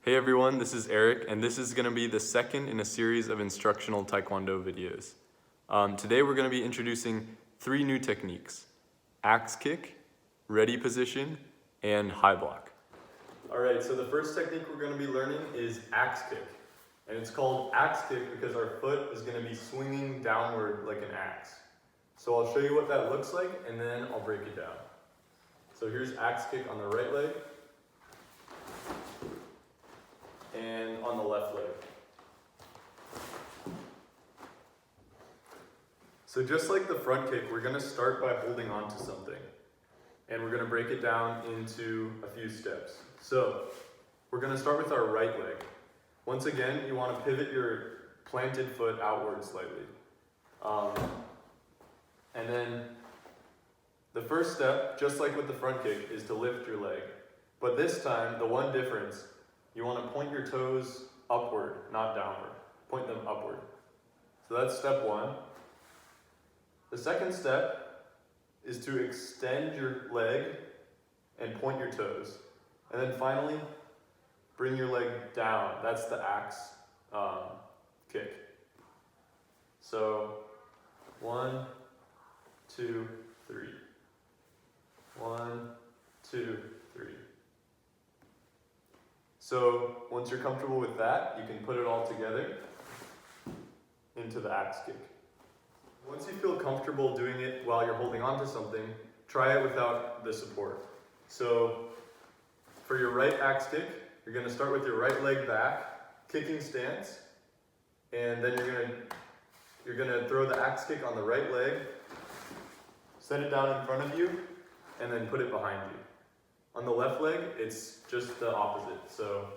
Hey everyone, this is Eric, and this is going to be the second in a series of instructional Taekwondo videos. Today we're going to be introducing 3 new techniques: axe kick, ready position, and high block. Alright, so the first technique we're going to be learning is axe kick. And it's called axe kick because our foot is going to be swinging downward like an axe. So I'll show you what that looks like, and then I'll break it down. So here's axe kick on the right leg, and on the left leg. So just like the front kick, we're going to start by holding on to something. And we're going to break it down into a few steps. So we're going to start with our right leg. Once again, you want to pivot your planted foot outward slightly. And then the first step, just like with the front kick, is to lift your leg. But this time, the one difference, you want to point your toes upward, not downward. Point them upward. So that's step 1. The second step is to extend your leg and point your toes. And then finally, bring your leg down. That's the axe kick. So 1, 2, 3. 1, 2, 3. So once you're comfortable with that, you can put it all together into the axe kick. Once you feel comfortable doing it while you're holding on to something, try it without the support. So for your right axe kick, you're going to start with your right leg back, kicking stance, and then you're going to throw the axe kick on the right leg, set it down in front of you, and then put it behind you. On the left leg, it's just the opposite. So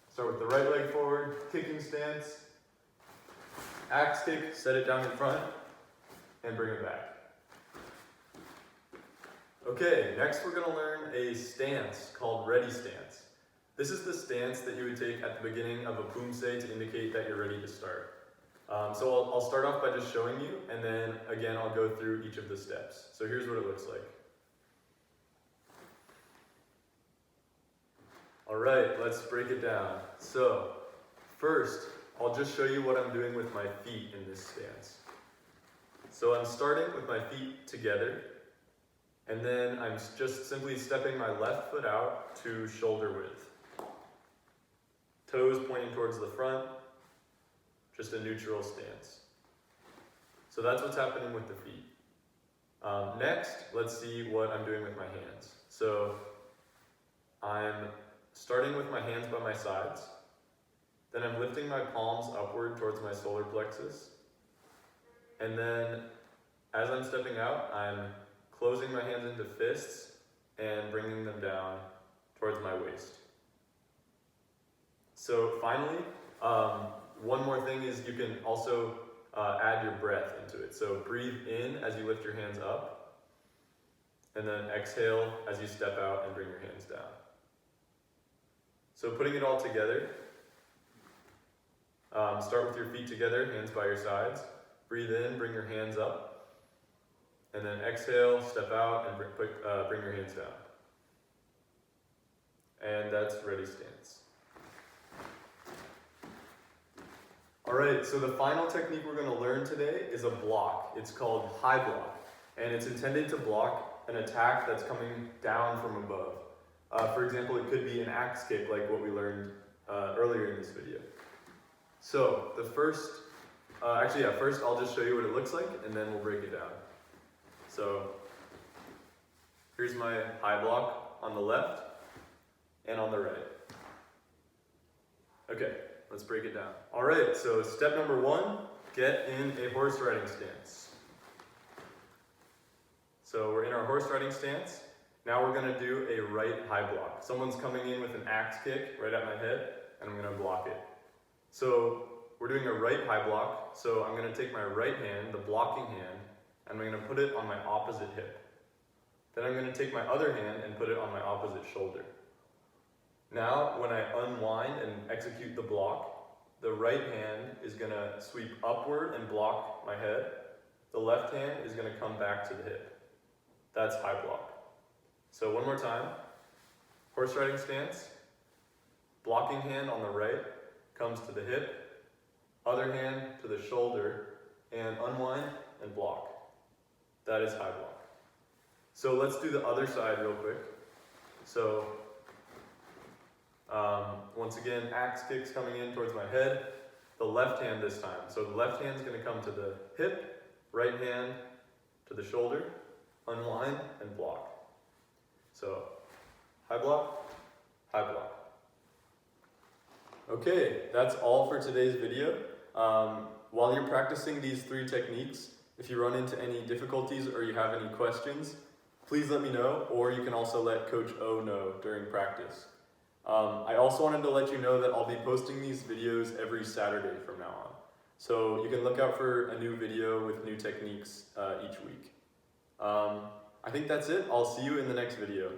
start with the right leg forward, kicking stance, axe kick, set it down in front, and bring it back. Okay, next we're going to learn a stance called ready stance. This is the stance that you would take at the beginning of a pumse to indicate that you're ready to start. So I'll start off by just showing you, and then again I'll go through each of the steps. So here's what it looks like. Alright, let's break it down. So, first, I'll just show you what I'm doing with my feet in this stance. So I'm starting with my feet together, and then I'm just simply stepping my left foot out to shoulder width. Toes pointing towards the front, just a neutral stance. So that's what's happening with the feet. Next, let's see what I'm doing with my hands. So I'm starting with my hands by my sides, then I'm lifting my palms upward towards my solar plexus, and then as I'm stepping out, I'm closing my hands into fists and bringing them down towards my waist. So finally, one more thing is you can also add your breath into it. So breathe in as you lift your hands up, and then exhale as you step out and bring your hands down. So putting it all together, start with your feet together, hands by your sides. Breathe in, bring your hands up, and then exhale, step out, and bring your hands down. And that's ready stance. Alright, so the final technique we're going to learn today is a block. It's called high block, and it's intended to block an attack that's coming down from above. For example, it could be an axe kick like what we learned earlier in this video. So the first I'll just show you what it looks like, and then we'll break it down. So here's my high block on the left and on the right. Okay, let's break it down. All right, so step number 1, get in a horse riding stance. So we're in our horse riding stance. Now we're going to do a right high block. Someone's coming in with an axe kick right at my head, and I'm going to block it. So we're doing a right high block, so I'm going to take my right hand, the blocking hand, and I'm going to put it on my opposite hip. Then I'm going to take my other hand and put it on my opposite shoulder. Now, when I unwind and execute the block, the right hand is going to sweep upward and block my head. The left hand is going to come back to the hip. That's high block. So one more time, horse riding stance, Blocking hand on the right comes to the hip, other hand to the shoulder, and unwind and block. That is high block. So let's do the other side real quick. So once again, axe kicks coming in towards my head. The left hand this time. So the left hand's going to come to the hip, right hand to the shoulder, unwind and block. So high block, high block. Okay, that's all for today's video. While you're practicing these 3 techniques, if you run into any difficulties or you have any questions, please let me know, or you can also let Coach O know during practice. I also wanted to let you know that I'll be posting these videos every Saturday from now on. So you can look out for a new video with new techniques each week. I think that's it. I'll see you in the next video.